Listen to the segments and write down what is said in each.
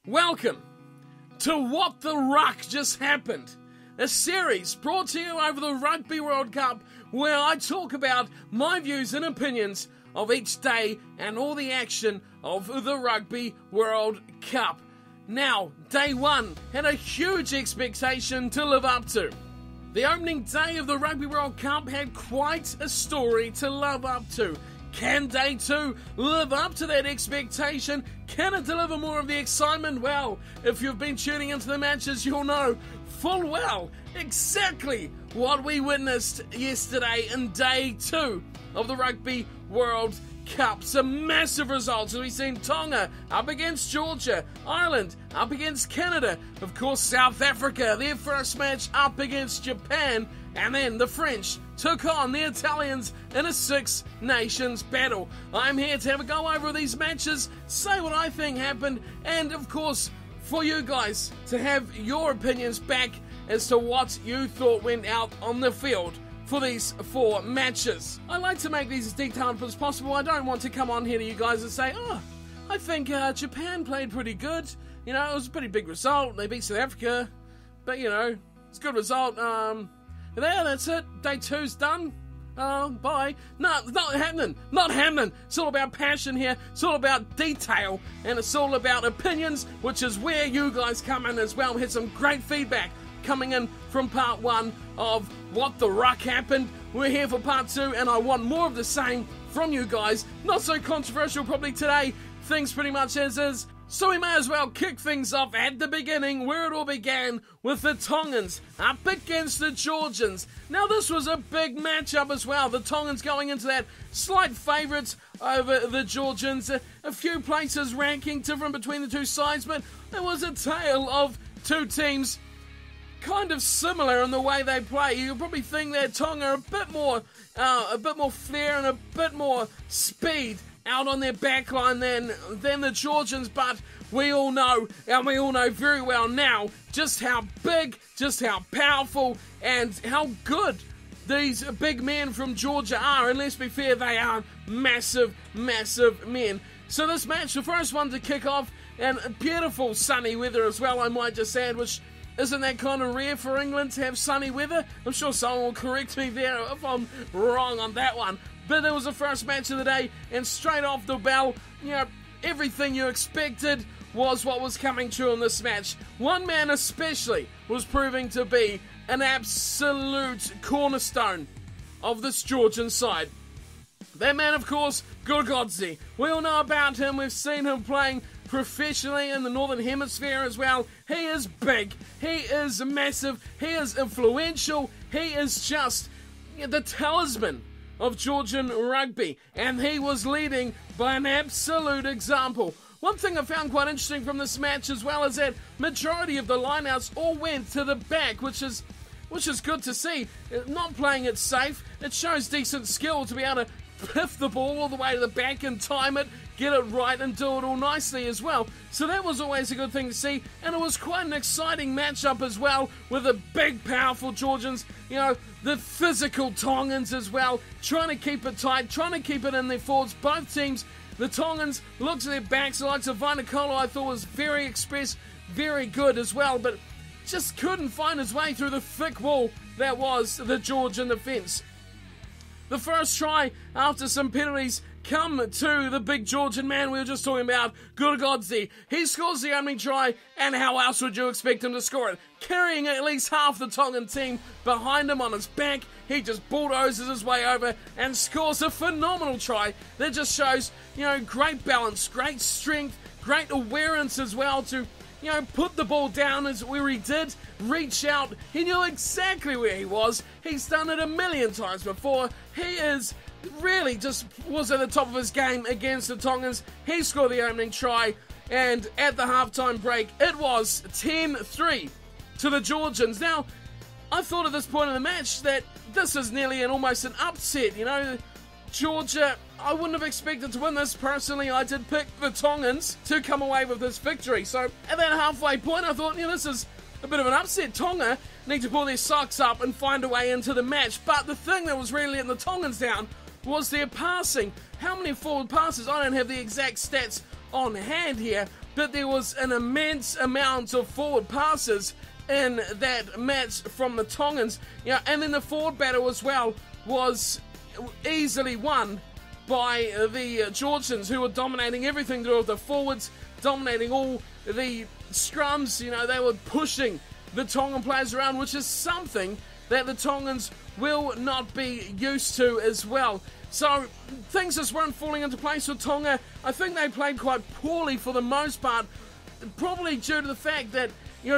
Welcome to What the Ruck Just Happened, a series brought to you over the Rugby World Cup where I talk about my views and opinions of each day and all the action of the Rugby World Cup. Now, day one had a huge expectation to live up to. The opening day of the Rugby World Cup had quite a story to live up to. Can day two live up to that expectation? Can it deliver more of the excitement? Well, if you've been tuning into the matches, you'll know full well exactly what we witnessed yesterday in day two of the Rugby World Cup. Some massive results as we've seen Tonga up against Georgia, Ireland up against Canada, of course South Africa, their first match up against Japan, and then the French took on the Italians in a Six Nations battle. I'm here to have a go over these matches, say what I think happened, and of course for you guys to have your opinions back as to what you thought went out on the field for these four matches. I like to make these as detailed as possible. I don't want to come on here to you guys and say, oh, I think Japan played pretty good. You know, it was a pretty big result. They beat South Africa. But, you know, it's a good result. There, that's it. Day two's done. Bye. No, it's not happening. Not happening. It's all about passion here. It's all about detail. And it's all about opinions, which is where you guys come in as well. We had some great feedback coming in from part one of What the Ruck Happened. We're here for part two, and I want more of the same from you guys. Not so controversial probably today. Things pretty much as is. So we may as well kick things off at the beginning where it all began with the Tongans up against the Georgians. Now this was a big matchup as well. The Tongans going into that slight favourites over the Georgians. A few places ranking different between the two sides, but there was a tale of two teams kind of similar in the way they play. You'll probably think that Tonga are a bit more flair and a bit more speed out on their backline than the Georgians, but we all know, and we all know very well now, just how big, just how powerful, and how good these big men from Georgia are. And let's be fair, they are massive, massive men. So this match, the first one to kick off, and beautiful sunny weather as well, I might just add, which isn't that kind of rare for England to have sunny weather? I'm sure someone will correct me there if I'm wrong on that one. But it was the first match of the day, and straight off the bell, you know, everything you expected was what was coming true in this match. One man especially was proving to be an absolute cornerstone of this Georgian side. That man, of course, Gurgodzi. We all know about him. We've seen him playing professionally in the Northern Hemisphere as well. He is big. He is massive. He is influential. He is just the talisman of Georgian rugby, and he was leading by an absolute example. One thing I found quite interesting from this match as well is that majority of the lineouts all went to the back, which is good to see. Not playing it safe, it shows decent skill to be able to piff the ball all the way to the back and time it, get it right and do it all nicely as well. So that was always a good thing to see, and it was quite an exciting matchup as well with the big powerful Georgians, you know, the physical Tongans as well, trying to keep it tight, trying to keep it in their forwards. Both teams, the Tongans looked at their backs, the likes of Vainikolo I thought was very express, very good as well, but just couldn't find his way through the thick wall that was the Georgian defence. The first try after some penalties come to the big Georgian man we were just talking about, Gurgodzi. He scores the opening try, and how else would you expect him to score it? Carrying at least half the Tongan team behind him on his back, he just bulldozes his way over and scores a phenomenal try that just shows, you know, great balance, great strength, great awareness as well to, you know, put the ball down as where he did, reach out. He knew exactly where he was. He's done it a million times before. He is really just was at the top of his game against the Tongans. He scored the opening try, and at the halftime break, it was 10-3 to the Georgians. Now, I thought at this point in the match that this is nearly almost an upset, you know. Georgia, I wouldn't have expected to win this. Personally, I did pick the Tongans to come away with this victory. So at that halfway point, I thought, this is a bit of an upset. Tonga need to pull their socks up and find a way into the match. But the thing that was really letting the Tongans down was their passing. How many forward passes? I don't have the exact stats on hand here, but there was an immense amount of forward passes in that match from the Tongans. And then the forward battle as well was easily won by the Georgians, who were dominating everything to do with the forwards, dominating all the scrums. They were pushing the Tongan players around, which is something that the Tongans will not be used to as well. So things just weren't falling into place for Tonga. I think they played quite poorly for the most part, probably due to the fact that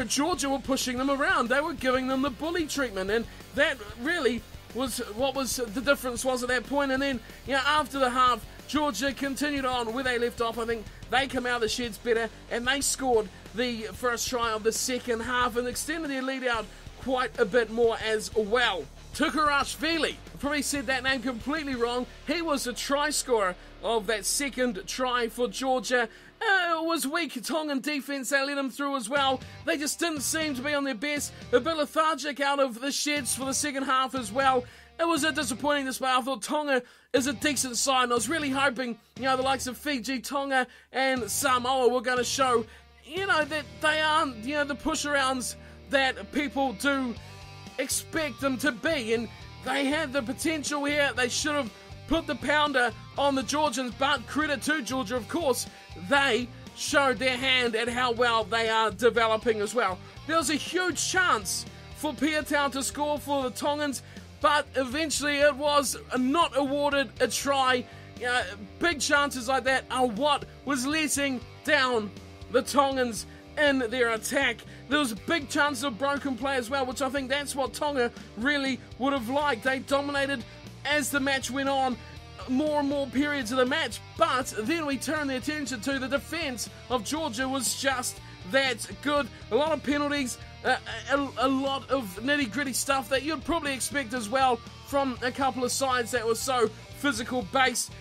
Georgia were pushing them around. They were giving them the bully treatment, and that really was what was the difference was at that point. And then after the half, Georgia continued on where they left off. I think they come out of the sheds better, and they scored the first try of the second half and extended their lead out quite a bit more as well. Tukurashvili, probably said that name completely wrong. He was the try scorer of that second try for Georgia. It was weak Tongan defence that let them through as well. They just didn't seem to be on their best. A bit lethargic out of the sheds for the second half as well. It was a disappointing display. I thought Tonga is a decent side, and I was really hoping, the likes of Fiji, Tonga, and Samoa were going to show, that they aren't, the push-arounds that people do expect them to be, and they had the potential here. They should have put the pounder on the Georgians, but credit to Georgia, of course. They showed their hand at how well they are developing as well. There was a huge chance for Piatau to score for the Tongans, but eventually it was not awarded a try. Big chances like that are what was letting down the Tongans in their attack. There was big chances of broken play as well, which I think that's what Tonga really would have liked. They dominated as the match went on, more and more periods of the match, but then we turned the attention to the defence of Georgia was just that good. A lot of penalties, a lot of nitty-gritty stuff that you'd probably expect as well from a couple of sides that were so physical based.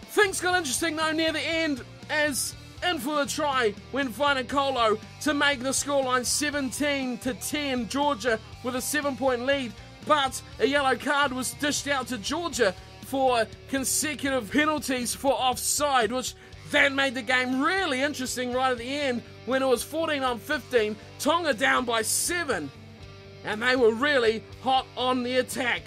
Things got interesting though near the end, as in for the try went Vainakolo to make the scoreline 17-10, Georgia with a 7-point lead, but a yellow card was dished out to Georgia for consecutive penalties for offside, which that made the game really interesting right at the end when it was 14-15, Tonga down by 7, and they were really hot on the attack.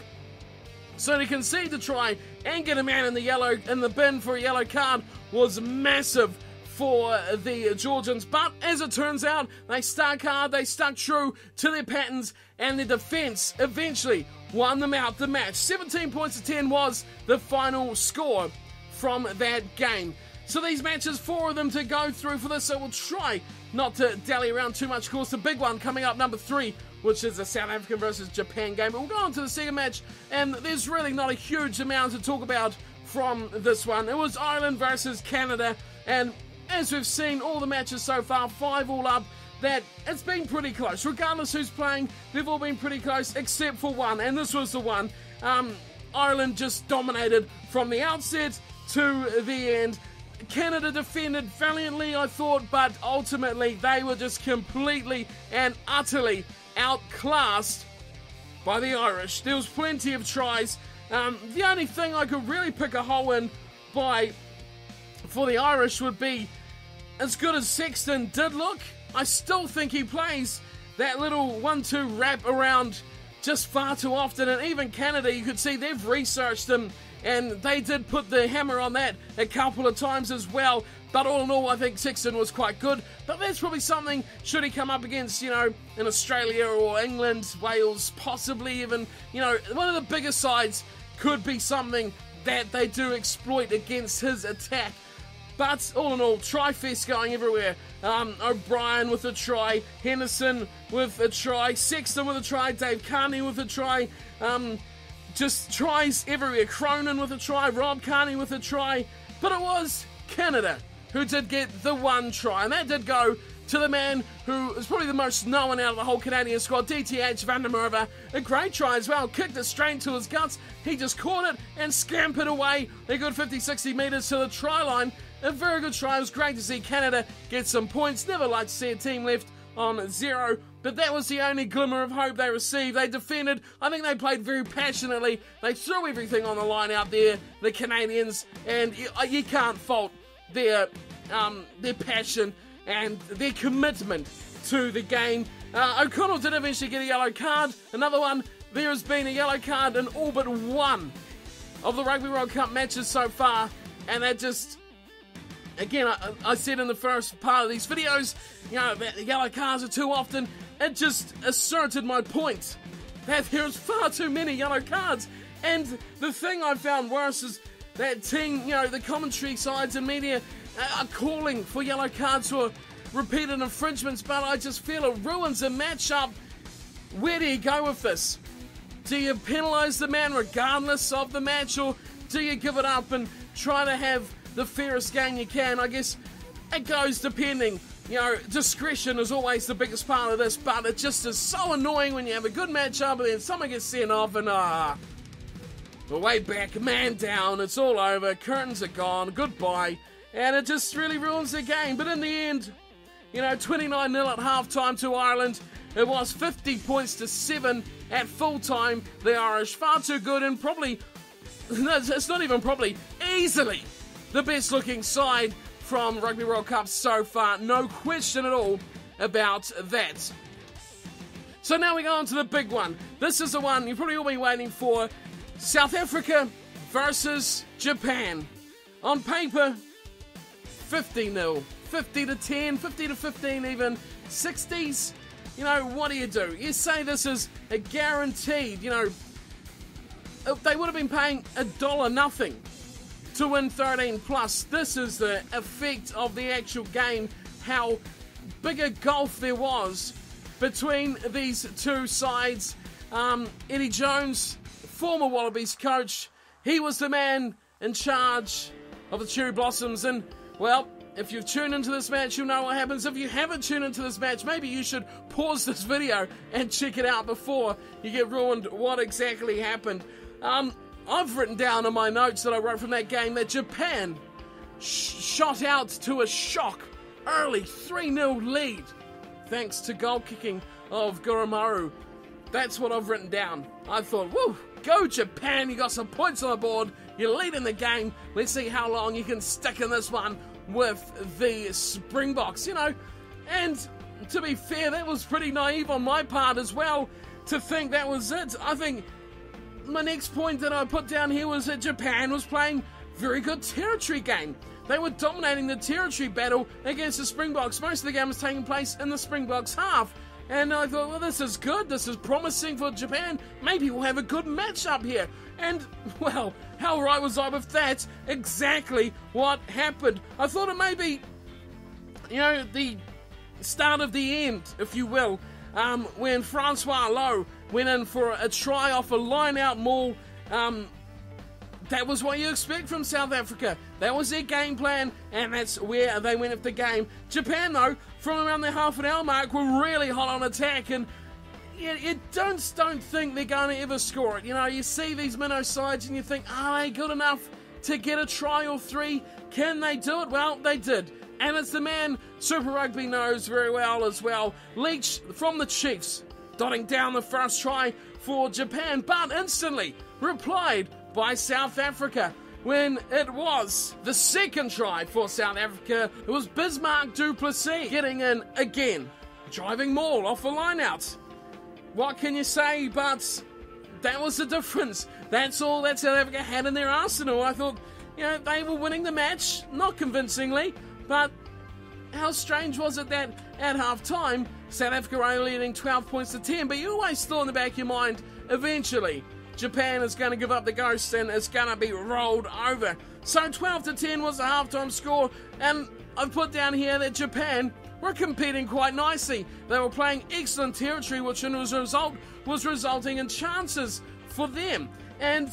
So to concede the try and get a man in the bin for a yellow card was massive for the Georgians, but as it turns out, they stuck hard, they stuck true to their patterns, and their defence eventually won them out the match. 17-10 was the final score from that game. So these matches, 4 of them to go through for this, so we'll try not to dally around too much. Of course, the big one coming up, number 3, which is the South African versus Japan game. But we'll go on to the second match, and there's really not a huge amount to talk about from this one. It was Ireland versus Canada, and as we've seen all the matches so far, 5 all up, that it's been pretty close. Regardless who's playing, they've all been pretty close, except for one, and this was the one. Ireland just dominated from the outset to the end. Canada defended valiantly, I thought, but ultimately they were just completely and utterly outclassed by the Irish. There was plenty of tries. The only thing I could really pick a hole in for the Irish would be, as good as Sexton did look, I still think he plays that little 1-2 wrap around just far too often. And even Canada, you could see they've researched him, and they did put the hammer on that a couple of times as well. But all in all, I think Sexton was quite good. But that's probably something, should he come up against, in Australia or England, Wales, possibly even, one of the bigger sides, could be something that they do exploit against his attack. But all in all, try fest going everywhere. O'Brien with a try, Henderson with a try, Sexton with a try, Dave Carney with a try, just tries everywhere. Cronin with a try, Rob Carney with a try. But it was Canada who did get the one try, and that did go to the man who is probably the most known out of the whole Canadian squad, DTH Van der Merwe. A great try as well, kicked it straight into his guts. He just caught it and scampered away a good 50-60 metres to the try line. A very good try. It was great to see Canada get some points. Never like to see a team left on 0, but that was the only glimmer of hope they received. They defended. I think they played very passionately. They threw everything on the line out there, the Canadians, and you can't fault their passion. and their commitment to the game. O'Connell did eventually get a yellow card. Another one, there has been a yellow card in all but one of the Rugby World Cup matches so far, and that just, again, I said in the first part of these videos, you know, that yellow cards are too often. It just asserted my point that there's far too many yellow cards. And the thing I found worse is that team, you know, the commentary sides and media are calling for yellow cards for repeated infringements, but I just feel it ruins a matchup. Where do you go with this? Do you penalise the man regardless of the match, or do you give it up and try to have the fairest game you can? I guess it goes depending. You know, discretion is always the biggest part of this, but it just is so annoying when you have a good matchup and then someone gets sent off and we're way back, man down, it's all over, curtains are gone, goodbye, and it just really ruins the game. But in the end, you know, 29-0 at half-time to Ireland. It was 50 points to 7 at full-time. The Irish far too good, and probably, no, it's not even probably, easily the best-looking side from Rugby World Cup so far. No question at all about that. So now we go on to the big one. This is the one you've probably all been waiting for. South Africa versus Japan. On paper, 50-0. 50 to 10, 50 to 15 even, 60s. You know, what do? You say this is a guaranteed, you know, they would have been paying $1 nothing to win 13 plus. This is the effect of the actual game, how big a gulf there was between these two sides. Eddie Jones, former Wallabies coach, he was the man in charge of the Cherry Blossoms, and, well, if you've tuned into this match, you'll know what happens. If you haven't tuned into this match, maybe you should pause this video and check it out before you get ruined what exactly happened. I've written down in my notes that I wrote from that game that Japan shot out to a shock early 3-0 lead thanks to goal kicking of Gurumaru. That's what I've written down. I thought, woo, go Japan, you got some points on the board, you're leading the game, let's see how long you can stick in this one with the Springboks, you know. And to be fair, that was pretty naive on my part as well to think that was it. I think my next point that I put down here was that Japan was playing very good territory game. They were dominating the territory battle against the Springboks. Most of the game was taking place in the Springboks half. And I thought, well, this is good. This is promising for Japan. Maybe we'll have a good matchup here. And, well, how right was I with that? Exactly what happened. I thought it may be, you know, the start of the end, if you will, when Francois Lowe went in for a try off a line-out maul. That was what you expect from South Africa. That was their game plan, and that's where they went with the game. Japan, though, from around the half-an-hour mark, were really hot on attack, and you don't think they're going to ever score it. You know, you see these minnow sides, and you think, are they good enough to get a try or three? Can they do it? Well, they did. And it's the man Super Rugby knows very well as well. Leach from the Chiefs, dotting down the first try for Japan, but instantly replied by South Africa when it was the second try for South Africa. It was Bismarck du Plessis getting in again, driving maul off a line-out. What can you say, but that was the difference. That's all that South Africa had in their arsenal. I thought, you know, they were winning the match, not convincingly, but how strange was it that at half-time, South Africa were only leading 12 points to 10, but you always thought in the back of your mind, eventually, Japan is going to give up the ghost and it's going to be rolled over. So 12 to 10 was the halftime score, and I've put down here that Japan were competing quite nicely. They were playing excellent territory, which as a result was resulting in chances for them. And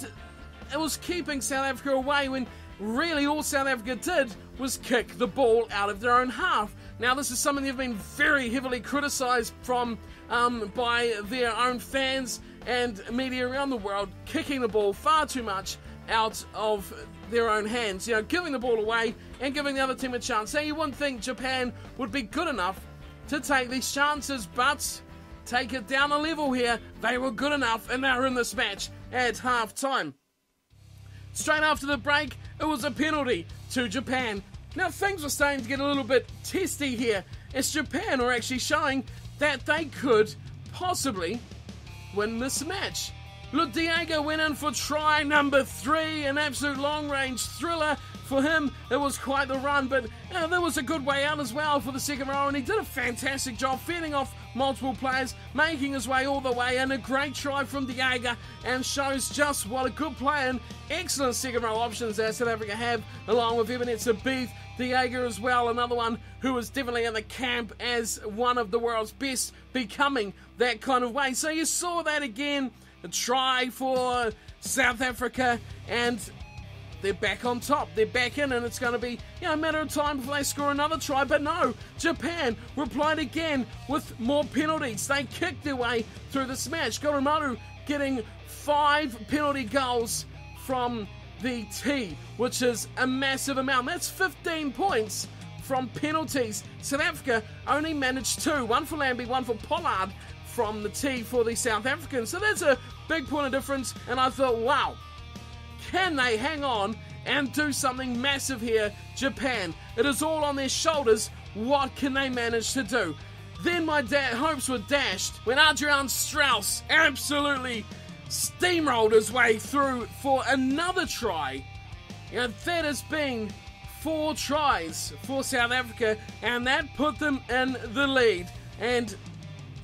it was keeping South Africa away when really all South Africa did was kick the ball out of their own half. Now, this is something they've been very heavily criticised from by their own fans and media around the world, kicking the ball far too much out of their own hands, you know, giving the ball away and giving the other team a chance. Now, you wouldn't think Japan would be good enough to take these chances, but take it down a level here. They were good enough, and they were in this match at half-time. Straight after the break, it was a penalty to Japan. Now things were starting to get a little bit testy here as Japan were actually showing that they could possibly win this match. Look, Diego went in for try number 3, an absolute long-range thriller. For him, it was quite the run, but there was a good way out as well for the second row, and he did a fantastic job fending off multiple players, making his way all the way in. A great try from Diego, and shows just what a good player and excellent second row options that South Africa have, along with Ebenezer Beath, Diego as well, another one who was definitely in the camp as one of the world's best, becoming that kind of way. So you saw that again, a try for South Africa, and they're back on top. They're back in, and it's going to be a matter of time before they score another try. But no, Japan replied again with more penalties. They kicked their way through this match. Goromaru getting 5 penalty goals from the tee, which is a massive amount. That's 15 points from penalties. South Africa only managed 2. One for Lambie, one for Pollard from the tee for the South Africans. So that's a big point of difference, and I thought, wow, can they hang on and do something massive here, Japan? It is all on their shoulders. What can they manage to do? Then my hopes were dashed when Adrian Strauss absolutely steamrolled his way through for another try. That has been 4 tries for South Africa, and that put them in the lead. And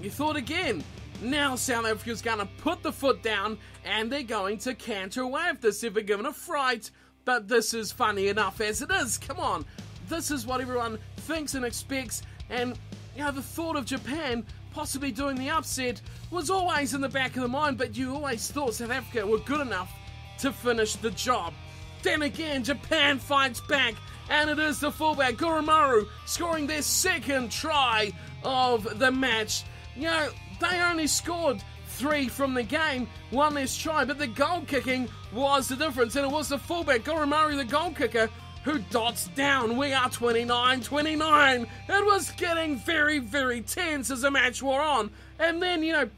you thought again, now South Africa's going to put the foot down and they're going to canter away if this ever given a fright. But this is funny enough as it is. Come on. This is what everyone thinks and expects. And, the thought of Japan possibly doing the upset was always in the back of the mind, but you always thought South Africa were good enough to finish the job. Then again, Japan fights back, and it is the fullback, Goromaru, scoring their second try of the match. They only scored 3 from the game, 1 less try, but the goal kicking was the difference, and it was the fullback, Goromaru, the goal kicker, who dots down. We are 29-29. It was getting very, very tense as the match wore on. And then,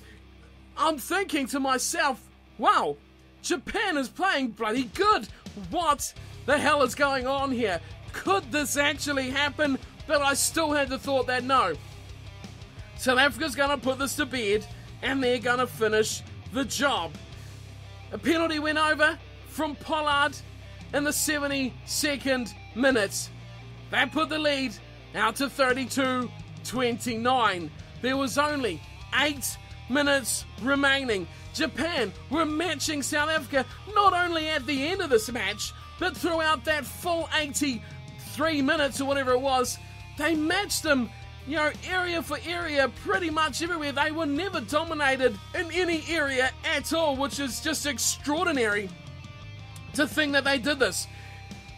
I'm thinking to myself, wow, Japan is playing bloody good. What the hell is going on here? Could this actually happen? But I still had the thought that no. South Africa's going to put this to bed, and they're going to finish the job. A penalty went over from Pollard in the 72nd minute. That put the lead out to 32-29. There was only 8 minutes remaining. Japan were matching South Africa not only at the end of this match, but throughout that full 83 minutes or whatever it was. They matched them, area for area, pretty much everywhere. They were never dominated in any area at all, which is just extraordinary to think that they did this.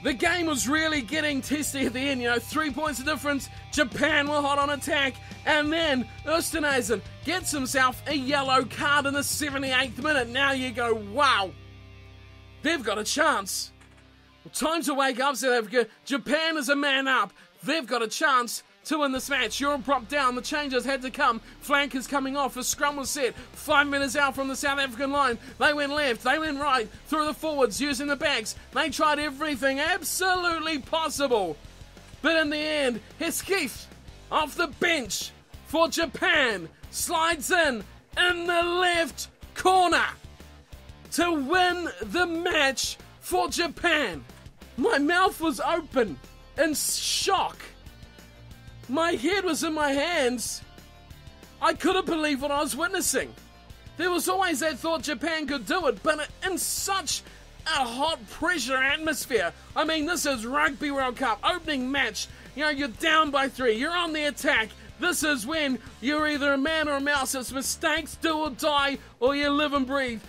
The game was really getting testy at the end, 3 points of difference. Japan were hot on attack, and then Österhuizen gets himself a yellow card in the 78th minute. Now you go, wow, they've got a chance. Well, time to wake up, South Africa. Japan is a man up. They've got a chance to win this match. Europe prop down. The changes had to come. Flank is coming off. The scrum was set. 5 minutes out from the South African line. They went left. They went right. Through the forwards, using the backs. They tried everything absolutely possible. But in the end, Hesketh, off the bench for Japan, slides in the left corner to win the match for Japan. My mouth was open in shock. My head was in my hands. I couldn't believe what I was witnessing. There was always that thought Japan could do it, but in such a hot pressure atmosphere. I mean, this is Rugby World Cup, opening match. You're down by 3. You're on the attack. This is when you're either a man or a mouse. It's mistakes, do or die, or you live and breathe.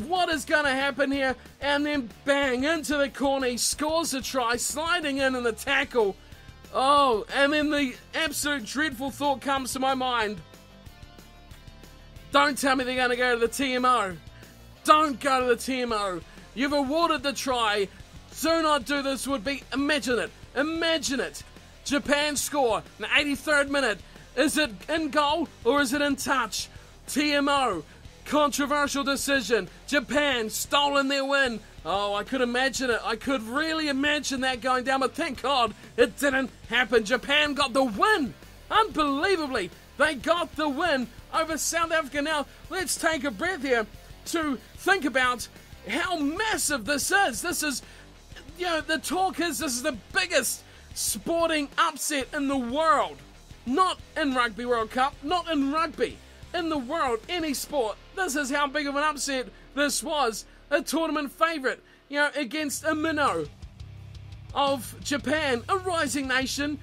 What is going to happen here? And then bang, into the corner. He scores a try, sliding in the tackle. Oh, and then the absolute dreadful thought comes to my mind. Don't tell me they're going to go to the TMO. Don't go to the TMO. You've awarded the try. Do not do this. Would be, imagine it. Imagine it. Japan score in the 83rd minute. Is it in goal or is it in touch? TMO. Controversial decision. Japan stolen their win. Oh, I could imagine it. I could really imagine that going down, but thank God it didn't happen. Japan got the win. Unbelievably, they got the win over South Africa. Now, let's take a breath here to think about how massive this is. This is, the talk is this is the biggest sporting upset in the world. Not in Rugby World Cup, not in rugby. In the world, any sport. This is how big of an upset this was. A tournament favourite, against a minnow of Japan, a rising nation.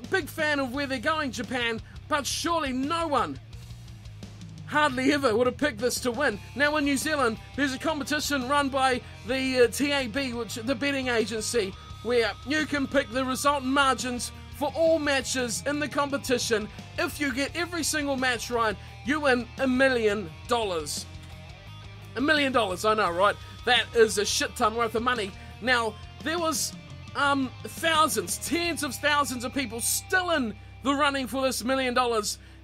Big fan of where they're going, Japan, but surely no one, hardly ever, would have picked this to win. Now in New Zealand, there's a competition run by the TAB, which the betting agency, where you can pick the resultant margins for all matches in the competition. If you get every single match right, you win $1 million. $1 million, I know, right? That is a shit ton worth of money. Now, there was thousands, tens of thousands of people still in the running for this $1 million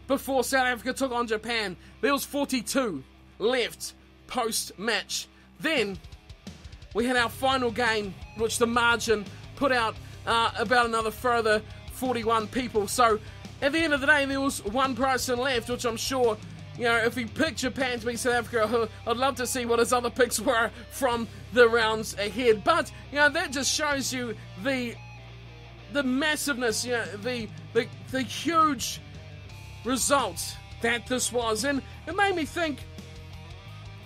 before South Africa took on Japan. There was 42 left post-match. Then, we had our final game, which the margin put out about another further 41 people. So, at the end of the day, there was one person left, which I'm sure, if he picked Japan to beat South Africa, I'd love to see what his other picks were from the rounds ahead. But, that just shows you the massiveness, the huge result that this was. And it made me think,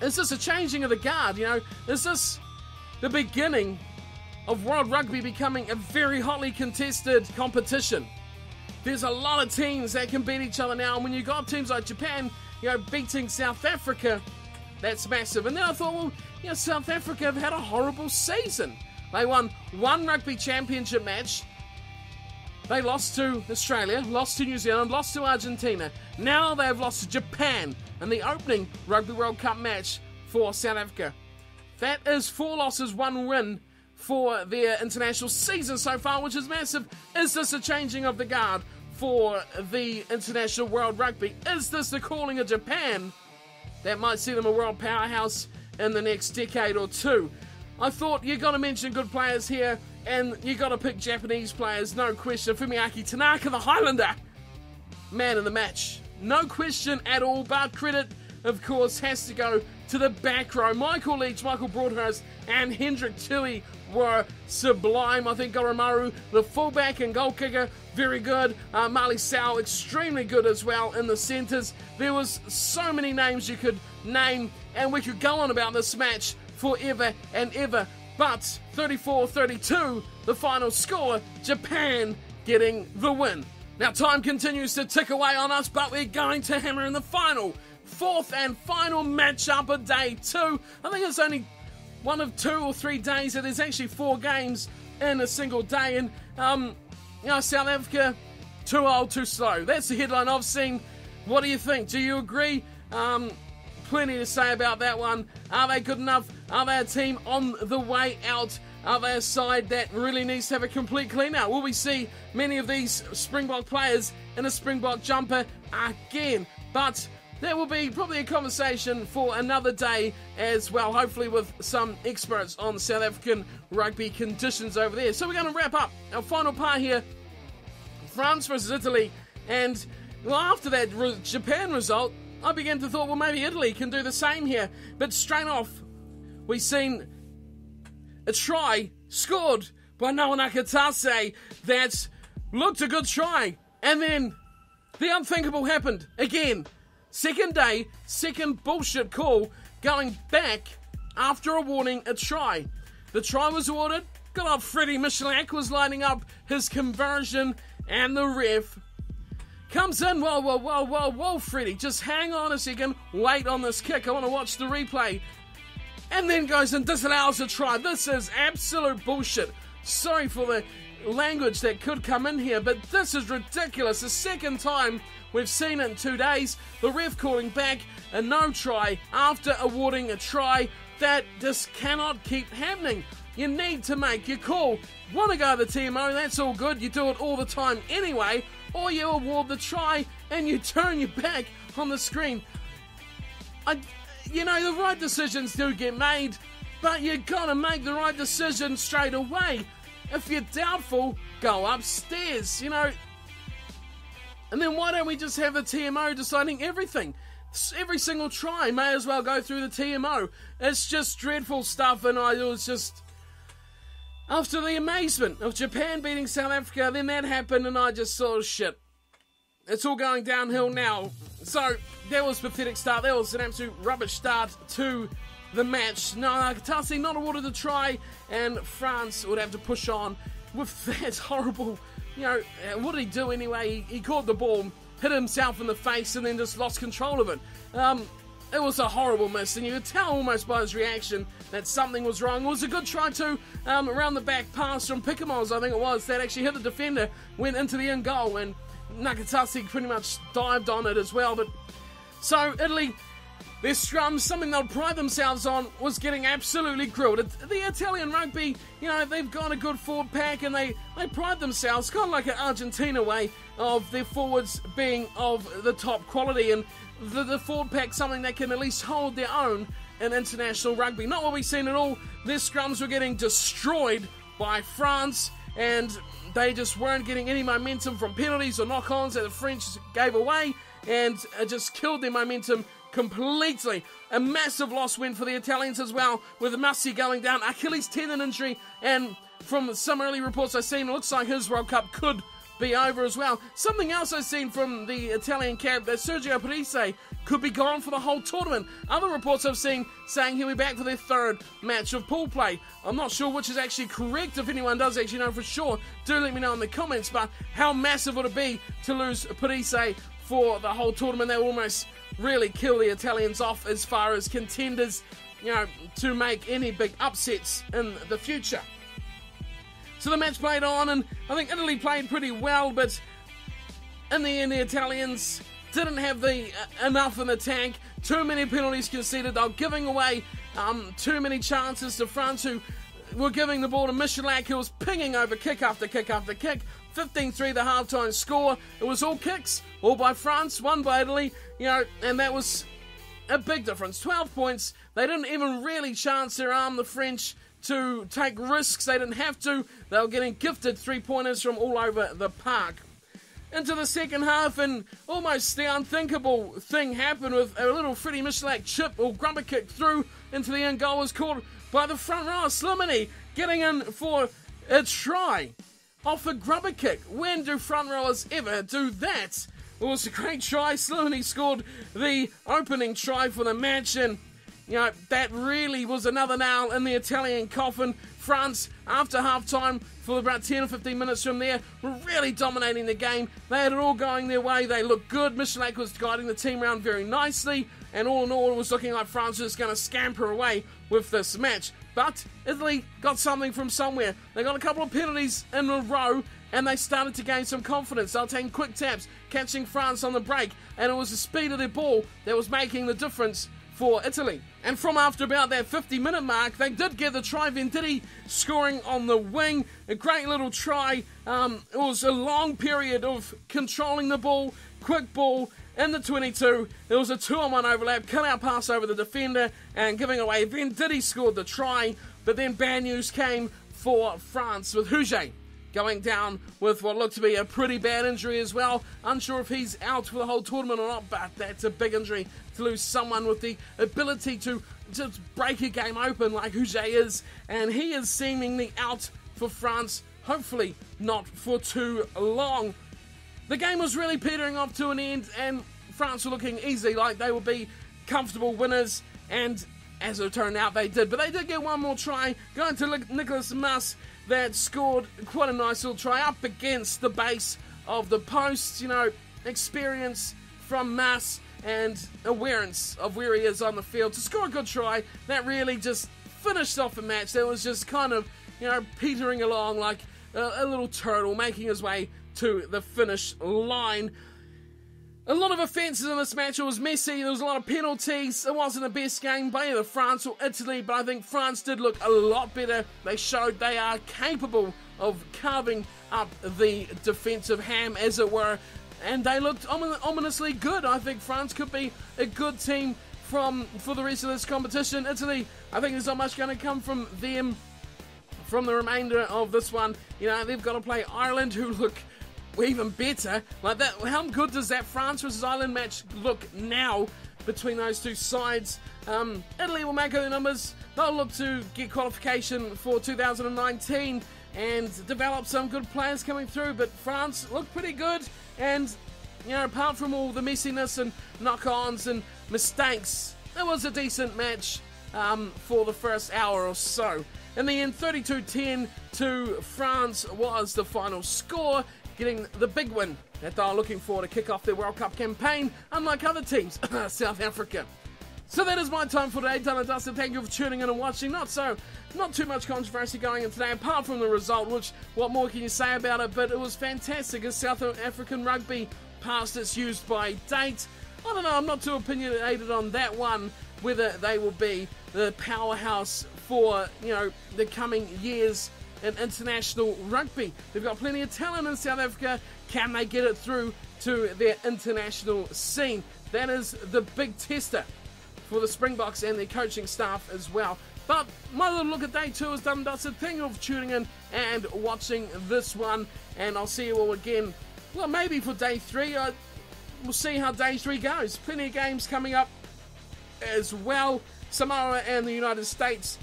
is this a changing of the guard? Is this the beginning of World Rugby becoming a very hotly contested competition? There's a lot of teams that can beat each other now, and when you got teams like Japan, beating South Africa, that's massive. And then I thought, well, South Africa have had a horrible season. They won one rugby championship match. They lost to Australia, lost to New Zealand, lost to Argentina. Now they have lost to Japan in the opening Rugby World Cup match for South Africa. That is 4 losses, 1 win for their international season so far, which is massive. Is this a changing of the guard for the international world rugby? Is this the calling of Japan that might see them a world powerhouse in the next decade or two? I thought you got to mention good players here, and you got to pick Japanese players, no question. Fumiaki Tanaka, the Highlander, man of the match, no question at all. But credit, of course, has to go to the back row. Michael Leach, Michael Broadhurst, and Hendrik Tui were sublime. I think Goromaru, the fullback and goal kicker, very good. Marley Sau, extremely good as well in the centres. There was so many names you could name, and we could go on about this match forever and ever. But 34-32, the final score, Japan getting the win. Now time continues to tick away on us, but we're going to hammer in the final, 4th and final matchup of day 2. I think it's only one of 2 or 3 days, and there's actually 4 games in a single day. And, South Africa, too old, too slow. That's the headline I've seen. What do you think? Do you agree? Plenty to say about that one. Are they good enough? Are they a team on the way out? Are they a side that really needs to have a complete clean-out? Will we see many of these Springbok players in a Springbok jumper again? But that will be probably a conversation for another day as well, hopefully with some experts on South African rugby conditions over there. So we're going to wrap up our final part here, France versus Italy. And after that Japan result, I began to thought, well, maybe Italy can do the same here. But straight off, we've seen a try scored by Noah Nakatase that looked a good try. And then the unthinkable happened again. Second day, second bullshit call, going back after awarding a try. The try was awarded. Good old Freddie Michalak was lining up his conversion, and the ref comes in. Whoa, Freddie, just hang on a second. Wait on this kick. I want to watch the replay. And then goes and disallows a try. This is absolute bullshit. Sorry for the language that could come in here, but this is ridiculous. The second time we've seen it in 2 days. The ref calling back a no try after awarding a try. That just cannot keep happening. You need to make your call. Want to go to the TMO, that's all good. You do it all the time anyway. Or you award the try and you turn your back on the screen. you know, the right decisions do get made, but you gotta make the right decision straight away. If you're doubtful, go upstairs, you know. And then why don't we just have the TMO deciding everything? Every single try may as well go through the TMO. It's just dreadful stuff, and it was just... After the amazement of Japan beating South Africa, then that happened, and I just saw shit. It's all going downhill now. So, that was a pathetic start. That was an absolute rubbish start to the match. Nakatasi not awarded the try, and France would have to push on with that horrible... You know, what did he do anyway? He caught the ball, hit himself in the face, and then just lost control of it. It was a horrible miss, and you could tell almost by his reaction that something was wrong. It was a good try too, around the back pass from Pickamos, I think it was, that actually hit the defender, went into the in goal, and Nakatasi pretty much dived on it as well. But so Italy, their scrums, something they'll pride themselves on, was getting absolutely grilled. The Italian rugby, you know, they've got a good forward pack, and they pride themselves, kind of like an Argentina way, of their forwards being of the top quality, and the forward pack something that can at least hold their own in international rugby. Not what we've seen at all. Their scrums were getting destroyed by France, and they just weren't getting any momentum from penalties or knock-ons that the French gave away, and it just killed their momentum completely. A massive loss win for the Italians as well, with Massi going down, Achilles tendon injury, and from some early reports I've seen, it looks like his World Cup could be over as well. Something else I've seen from the Italian camp, that Sergio Parise could be gone for the whole tournament. Other reports I've seen saying he'll be back for their third match of pool play. I'm not sure which is actually correct. If anyone does actually know for sure, do let me know in the comments. But how massive would it be to lose Parise for the whole tournament? They almost really kill the Italians off as far as contenders, you know, to make any big upsets in the future. So the match played on, and I think Italy played pretty well, but in the end the Italians didn't have the enough in the tank. Too many penalties conceded. They were giving away too many chances to France, who were giving the ball to Michalak, who was pinging over kick after kick after kick. 15-3 the halftime score. It was all kicks, all by France, one by Italy, you know, and that was a big difference. 12 points. They didn't even really chance their arm, the French, to take risks. They didn't have to. They were getting gifted three-pointers from all over the park. Into the second half, and almost the unthinkable thing happened with a little Freddie Michalak chip or grubber kick through into the end goal, was caught by the front row. Slimani getting in for a try off a grubber kick. When do front rowers ever do that? It was a great try. Slimani scored the opening try for the match, and you know, that really was another nail in the Italian coffin. France, after half-time, for about 10 or 15 minutes from there, were really dominating the game. They had it all going their way. They looked good. Michalak was guiding the team around very nicely. And all in all, it was looking like France was going to scamper away with this match. But Italy got something from somewhere. They got a couple of penalties in a row, and they started to gain some confidence. They were taking quick taps, catching France on the break. And it was the speed of their ball that was making the difference for Italy. And from after about that 50-minute mark, they did get the try. Venditti scoring on the wing. A great little try. It was a long period of controlling the ball, quick ball in the 22. There was a 2-on-1 overlap, cut-out pass over the defender and giving away. Venditti scored the try, but then bad news came for France with Huget going down with what looked to be a pretty bad injury as well. Unsure if he's out for the whole tournament or not, but that's a big injury to lose someone with the ability to just break a game open like Huget is, and he is seemingly out for France, hopefully not for too long. The game was really petering off to an end, and France were looking easy, like they would be comfortable winners, and as it turned out they did. But they did get one more try, going to Nicolas Mas, that scored quite a nice little try up against the base of the post. You know, experience from Mas and awareness of where he is on the field to score a good try that really just finished off a match that was just kind of, you know, petering along like a little turtle making his way to the finish line. A lot of offences in this match. It was messy. There was a lot of penalties. It wasn't the best game by either France or Italy, but I think France did look a lot better. They showed they are capable of carving up the defensive ham, as it were, and they looked ominously good. I think France could be a good team for the rest of this competition. Italy, I think there's not much going to come from them from the remainder of this one. You know, they've got to play Ireland, who look even better. Like that, how good does that France versus Ireland match look now between those two sides? Italy will make their numbers. They'll look to get qualification for 2019 and develop some good players coming through. But France look pretty good, and you know, apart from all the messiness and knock-ons and mistakes, it was a decent match for the first hour or so. In the end, 32-10 to France was the final score, getting the big win that they're looking for to kick off their World Cup campaign, unlike other teams, South Africa. So that is my time for today, done and dusted. Thank you for tuning in and watching. Not too much controversy going in today, apart from the result, which, what more can you say about it? But it was fantastic as South African rugby passed its use-by date. I don't know, I'm not too opinionated on that one, whether they will be the powerhouse for, you know, the coming years in international rugby. They've got plenty of talent in South Africa. Can they get it through to their international scene? That is the big tester for the Springboks and their coaching staff as well. But my little look at day 2 is done and dusted. Thank you all for tuning in and watching this one, and I'll see you all again, well, maybe for day 3. We'll see how day 3 goes. Plenty of games coming up as well. Samoa and the United States,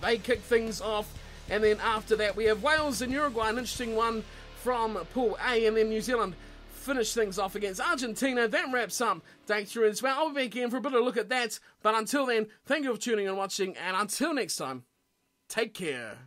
they kick things off, and then after that we have Wales and Uruguay, an interesting one from Pool A, and then New Zealand finish things off against Argentina. That wraps up day 3 as well. I'll be back again for a bit of a look at that, but until then, thank you for tuning and watching, and until next time, take care.